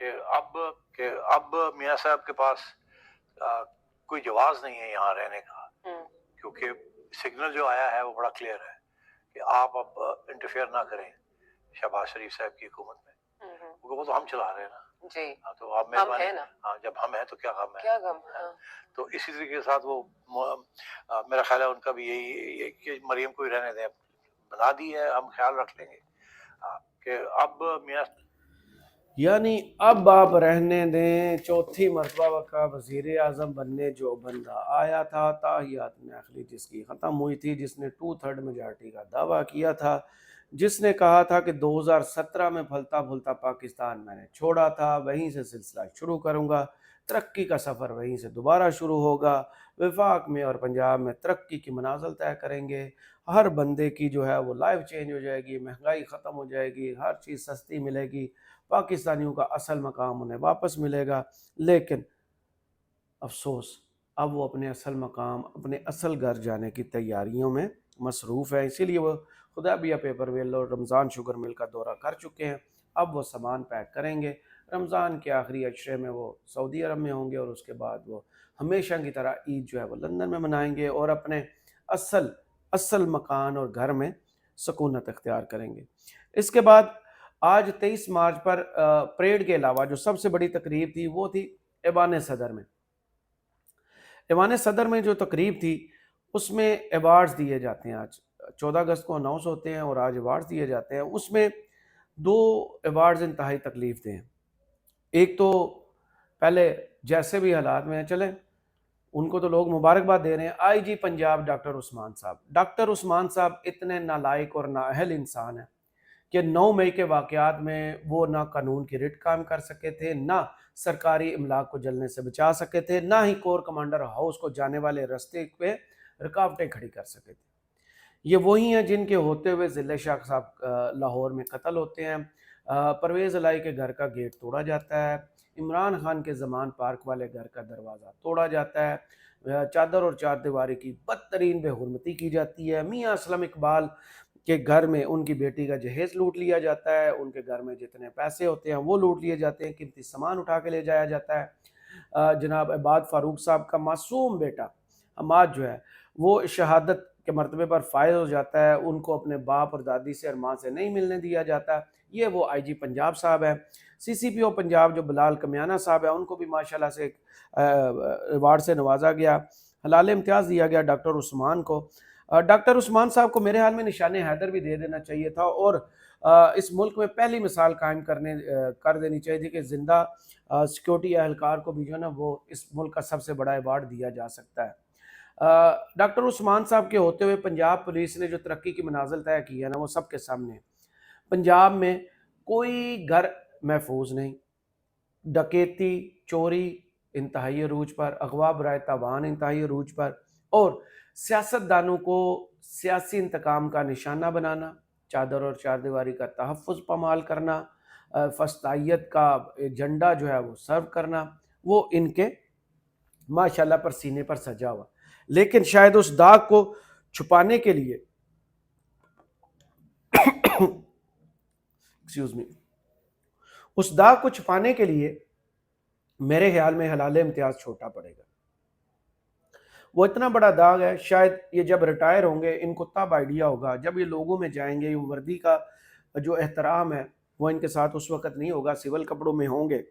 کہ اب میاں صاحب کے پاس کوئی جواز نہیں ہے یہاں رہنے کا، کیونکہ سگنل جو آیا ہے وہ بڑا کلیئر ہے کہ آپ اب انٹرفیئر نہ کریں شہباز شریف صاحب کی حکومت میں، کیونکہ وہ تو ہم چلا رہے ہیں نا جی، تو آپ مہربانی، ہاں جب ہم ہیں تو کیا غم ہے، کیا غم، تو اسی طریقے کے ساتھ وہ میرا خیال ہے ان کا بھی یہی کہ مریم کو ہی رہنے دیں، بنا دی ہے، ہم خیال رکھ لیں گے کہ اب میاں، یعنی اب آپ رہنے دیں، چوتھی مرتبہ کا وزیر اعظم بننے جو بندہ آیا تھا، تاحیات ناخلی جس کی ختم ہوئی تھی، جس نے 2/3 میجارٹی کا دعویٰ کیا تھا، جس نے کہا تھا کہ 2017 میں پھلتا پھولتا پاکستان میں نے چھوڑا تھا، وہیں سے سلسلہ شروع کروں گا، ترقی کا سفر وہیں سے دوبارہ شروع ہوگا، وفاق میں اور پنجاب میں ترقی کی منازل طے کریں گے، ہر بندے کی جو ہے وہ لائف چینج ہو جائے گی، مہنگائی ختم ہو جائے گی، ہر چیز سستی ملے گی، پاکستانیوں کا اصل مقام انہیں واپس ملے گا۔ لیکن افسوس اب وہ اپنے اصل مقام، اپنے اصل گھر جانے کی تیاریوں میں مصروف ہے، اسی لیے وہ خدیبیہ پیپر ویل اور رمضان شوگر مل کا دورہ کر چکے ہیں۔ اب وہ سامان پیک کریں گے، رمضان کے آخری عشرے میں وہ سعودی عرب میں ہوں گے، اور اس کے بعد وہ ہمیشہ کی طرح عید جو ہے وہ لندن میں منائیں گے، اور اپنے اصل مکان اور گھر میں سکونت اختیار کریں گے۔ اس کے بعد آج 23 مارچ پر پریڈ کے علاوہ جو سب سے بڑی تقریب تھی وہ تھی ایوان صدر میں۔ ایوان صدر میں جو تقریب تھی اس میں ایوارڈز دیے جاتے ہیں، آج 14 اگست کو اناؤنس ہوتے ہیں اور آج ایوارڈز دیے جاتے ہیں۔ اس میں 2 ایوارڈز انتہائی تکلیف دیں۔ ایک تو پہلے جیسے بھی حالات میں ہیں، چلیں ان کو تو لوگ مبارکباد دے رہے ہیں، آئی جی پنجاب ڈاکٹر عثمان صاحب۔ ڈاکٹر عثمان صاحب اتنے نالائق اور نااہل انسان ہیں کہ 9 مئی کے واقعات میں وہ نہ قانون کی رٹ قائم کر سکے تھے، نہ سرکاری املاک کو جلنے سے بچا سکے تھے، نہ ہی کور کمانڈر ہاؤس کو جانے والے رستے پہ رکاوٹیں کھڑی کر سکے تھے۔ یہ وہی ہیں جن کے ہوتے ہوئے ضلع شاہ صاحب لاہور میں قتل ہوتے ہیں، پرویز الہی کے گھر کا گیٹ توڑا جاتا ہے، عمران خان کے زمان پارک والے گھر کا دروازہ توڑا جاتا ہے، چادر اور چار دیواری کی بدترین بے حرمتی کی جاتی ہے، میاں اسلم اقبال کے گھر میں ان کی بیٹی کا جہیز لوٹ لیا جاتا ہے، ان کے گھر میں جتنے پیسے ہوتے ہیں وہ لوٹ لیے جاتے ہیں، قیمتی سامان اٹھا کے لے جایا جاتا ہے۔ جناب عباد فاروق صاحب کا معصوم بیٹا حماد جو ہے وہ شہادت کے مرتبے پر فائز ہو جاتا ہے، ان کو اپنے باپ اور دادی سے اور ماں سے نہیں ملنے دیا جاتا۔ یہ وہ آئی جی پنجاب صاحب ہے۔ سی سی پی او پنجاب جو بلال کمیانہ صاحب ہے، ان کو بھی ماشاءاللہ سے ایوارڈ سے نوازا گیا، حلال امتیاز دیا گیا ڈاکٹر عثمان کو۔ ڈاکٹر عثمان صاحب کو میرے حال میں نشان حیدر بھی دے دینا چاہیے تھا، اور اس ملک میں پہلی مثال قائم کر دینی چاہیے تھی کہ زندہ سیکیورٹی اہلکار کو بھی جو ہے نا وہ اس ملک کا سب سے بڑا ایوارڈ دیا جا سکتا ہے۔ ڈاکٹر عثمان صاحب کے ہوتے ہوئے پنجاب پولیس نے جو ترقی کی منازل طے کی ہے نا وہ سب کے سامنے ہے۔ پنجاب میں کوئی گھر محفوظ نہیں، ڈکیتی، چوری انتہائی عروج پر، اغوا برائے تاوان انتہائی عروج پر، اور سیاستدانوں کو سیاسی انتقام کا نشانہ بنانا، چادر اور چار دیواری کا تحفظ پامال کرنا، فسطائیت کا ایجنڈا جو ہے وہ سرو کرنا، وہ ان کے ماشاءاللہ پر سینے پر سجا ہوا۔ لیکن شاید اس داغ کو چھپانے کے لیے اس داغ کو چھپانے کے لیے میرے خیال میں حلال امتیاز چھوٹا پڑے گا۔ وہ اتنا بڑا داغ ہے، شاید یہ جب ریٹائر ہوں گے ان کو تب آئیڈیا ہوگا، جب یہ لوگوں میں جائیں گے، یہ وردی کا جو احترام ہے وہ ان کے ساتھ اس وقت نہیں ہوگا، سول کپڑوں میں ہوں گے،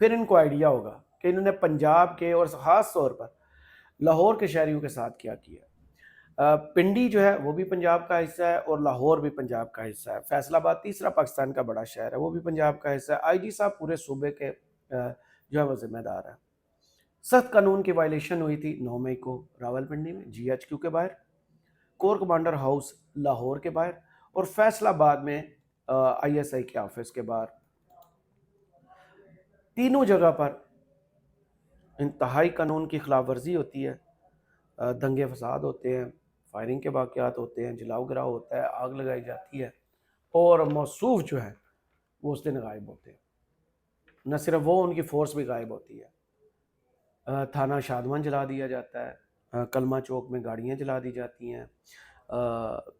پھر ان کو آئیڈیا ہوگا کہ انہوں نے پنجاب کے اور خاص طور پر لاہور کے شہریوں کے ساتھ کیا کیا۔ پنڈی جو ہے وہ بھی پنجاب کا حصہ ہے اور لاہور بھی پنجاب کا حصہ ہے، فیصل آباد تیسرا پاکستان کا بڑا شہر ہے، وہ بھی پنجاب کا حصہ ہے۔ آئی جی صاحب پورے صوبے کے جو ہے وہ ذمہ دار ہیں۔ سخت قانون کی وائلیشن ہوئی تھی 9 مئی کو راولپنڈی میں جی ایچ کیو کے باہر، کور کمانڈر ہاؤس لاہور کے باہر، اور فیصل آباد میں آئی ایس آئی کے آفس کے باہر۔ تینوں جگہ پر انتہائی قانون کی خلاف ورزی ہوتی ہے، دنگے فساد ہوتے ہیں، فائرنگ کے واقعات ہوتے ہیں، جلاؤ گراؤ ہوتا ہے، آگ لگائی جاتی ہے، اور موصوف جو ہے وہ اس دن غائب ہوتے ہیں۔ نہ صرف وہ، ان کی فورس بھی غائب ہوتی ہے۔ تھانہ شادمان جلا دیا جاتا ہے، کلمہ چوک میں گاڑیاں جلا دی جاتی ہیں،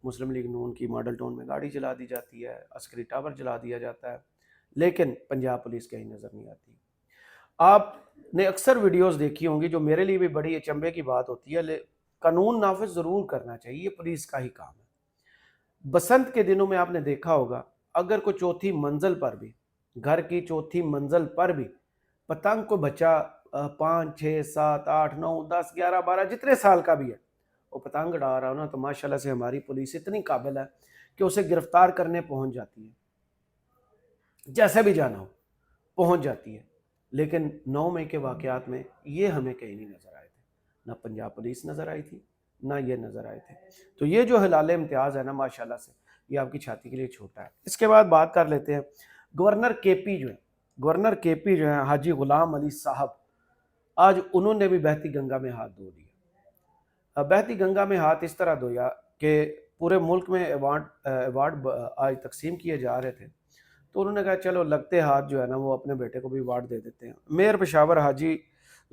مسلم لیگ نون کی ماڈل ٹاؤن میں گاڑی جلا دی جاتی ہے، عسکری ٹاور جلا دیا جاتا ہے۔ لیکن پنجاب پولیس کہیں نظر نہیں آتی. آپ نے اکثر ویڈیوز دیکھی ہوں گی, جو میرے لیے بھی بڑی اچنبے کی بات ہوتی ہے, قانون نافذ ضرور کرنا چاہیے, یہ پولیس کا ہی کام ہے. بسنت کے دنوں میں آپ نے دیکھا ہوگا, اگر کوئی چوتھی منزل پر بھی, گھر کی چوتھی منزل پر بھی پتنگ کو بچہ 5 6 7 8 9 10 11 12 جتنے سال کا بھی ہے وہ پتنگ اڑا رہا ہو نا, تو ماشاءاللہ سے ہماری پولیس اتنی قابل ہے کہ اسے گرفتار کرنے پہنچ جاتی ہے, جیسے بھی جانا ہو پہنچ جاتی ہے. لیکن 9 مئی کے واقعات میں یہ ہمیں کہیں نہیں نظر آئے تھے, نہ پنجاب پولیس نظر آئی تھی, نہ یہ نظر آئے تھے. تو یہ جو ہلال امتیاز ہے نا, ماشاءاللہ سے یہ آپ کی چھاتی کے لیے چھوٹا ہے. اس کے بعد بات کر لیتے ہیں گورنر کے پی جو ہیں, گورنر کے پی جو ہیں حاجی غلام علی صاحب, آج انہوں نے بھی بہتی گنگا میں ہاتھ دھو دیا. بہتی گنگا میں ہاتھ اس طرح دھویا کہ پورے ملک میں ایوارڈ آج تقسیم کیے جا رہے تھے, تو انہوں نے کہا چلو لگتے ہاتھ جو ہے نا وہ اپنے بیٹے کو بھی ایوارڈ دے دیتے ہیں. میئر پشاور حاجی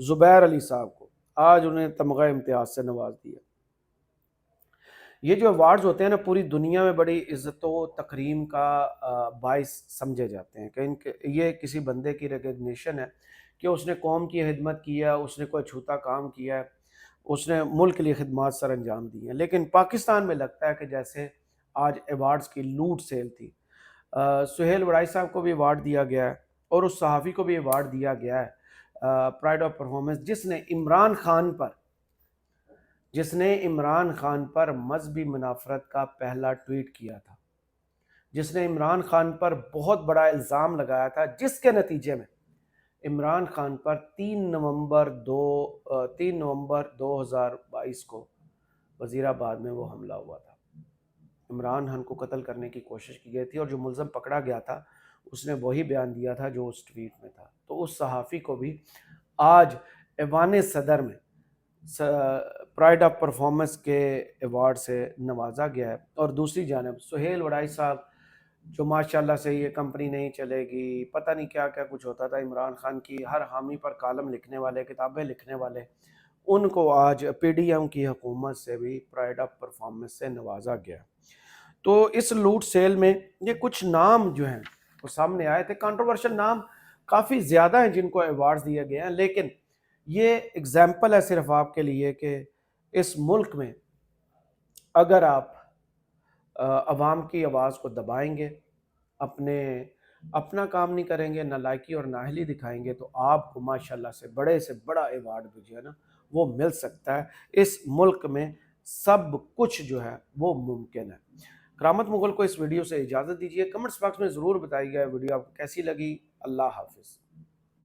زبیر علی صاحب کو آج انہیں تمغہ امتیاز سے نواز دیا. یہ جو ایوارڈز ہوتے ہیں نا, پوری دنیا میں بڑی عزت و تکریم کا باعث سمجھے جاتے ہیں کہ یہ کسی بندے کی ریکگنیشن ہے کہ اس نے قوم کی خدمت کی ہے, اس نے کوئی چھوٹا کام کیا ہے, اس نے ملک کے لیے خدمات سر انجام دی ہیں. لیکن پاکستان میں لگتا ہے کہ جیسے آج ایوارڈز کی لوٹ سیل تھی. سہیل وڑائی صاحب کو بھی ایوارڈ دیا گیا ہے, اور اس صحافی کو بھی ایوارڈ دیا گیا ہے پرائڈ آف پرفارمنس, جس نے عمران خان پر مذہبی منافرت کا پہلا ٹویٹ کیا تھا, جس نے عمران خان پر بہت بڑا الزام لگایا تھا, جس کے نتیجے میں عمران خان پر 3 نومبر 2022 کو وزیر آباد میں وہ حملہ ہوا تھا. عمران خان کو قتل کرنے کی کوشش کی گئی تھی, اور جو ملزم پکڑا گیا تھا اس نے وہی بیان دیا تھا جو اس ٹویٹ میں تھا. تو اس صحافی کو بھی آج ایوان صدر میں پرائڈ آف پرفارمنس کے ایوارڈ سے نوازا گیا ہے. اور دوسری جانب سہیل وڑائی صاحب, جو ماشاءاللہ سے یہ کمپنی نہیں چلے گی, پتہ نہیں کیا کیا کچھ ہوتا تھا, عمران خان کی ہر حامی پر کالم لکھنے والے, کتابیں لکھنے والے, ان کو آج پی ڈی ایم کی حکومت سے بھی پرائڈ آف پرفارمنس سے نوازا گیا. تو اس لوٹ سیل میں یہ کچھ نام جو ہیں وہ سامنے آئے تھے, کنٹروورشل نام کافی زیادہ ہیں جن کو ایوارڈز دیے گئے ہیں. لیکن یہ اگزامپل ہے صرف آپ کے لیے کہ اس ملک میں اگر آپ عوام کی آواز کو دبائیں گے, اپنا کام نہیں کریں گے, نالائکی اور نااہلی دکھائیں گے, تو آپ کو ماشاءاللہ سے بڑا ایوارڈ بھی جو ہے نا وہ مل سکتا ہے. اس ملک میں سب کچھ جو ہے وہ ممکن ہے. کرامت مغل کو اس ویڈیو سے اجازت دیجیے. کمنٹس باکس میں ضرور بتائیے گا ویڈیو آپ کو کیسی لگی. اللہ حافظ.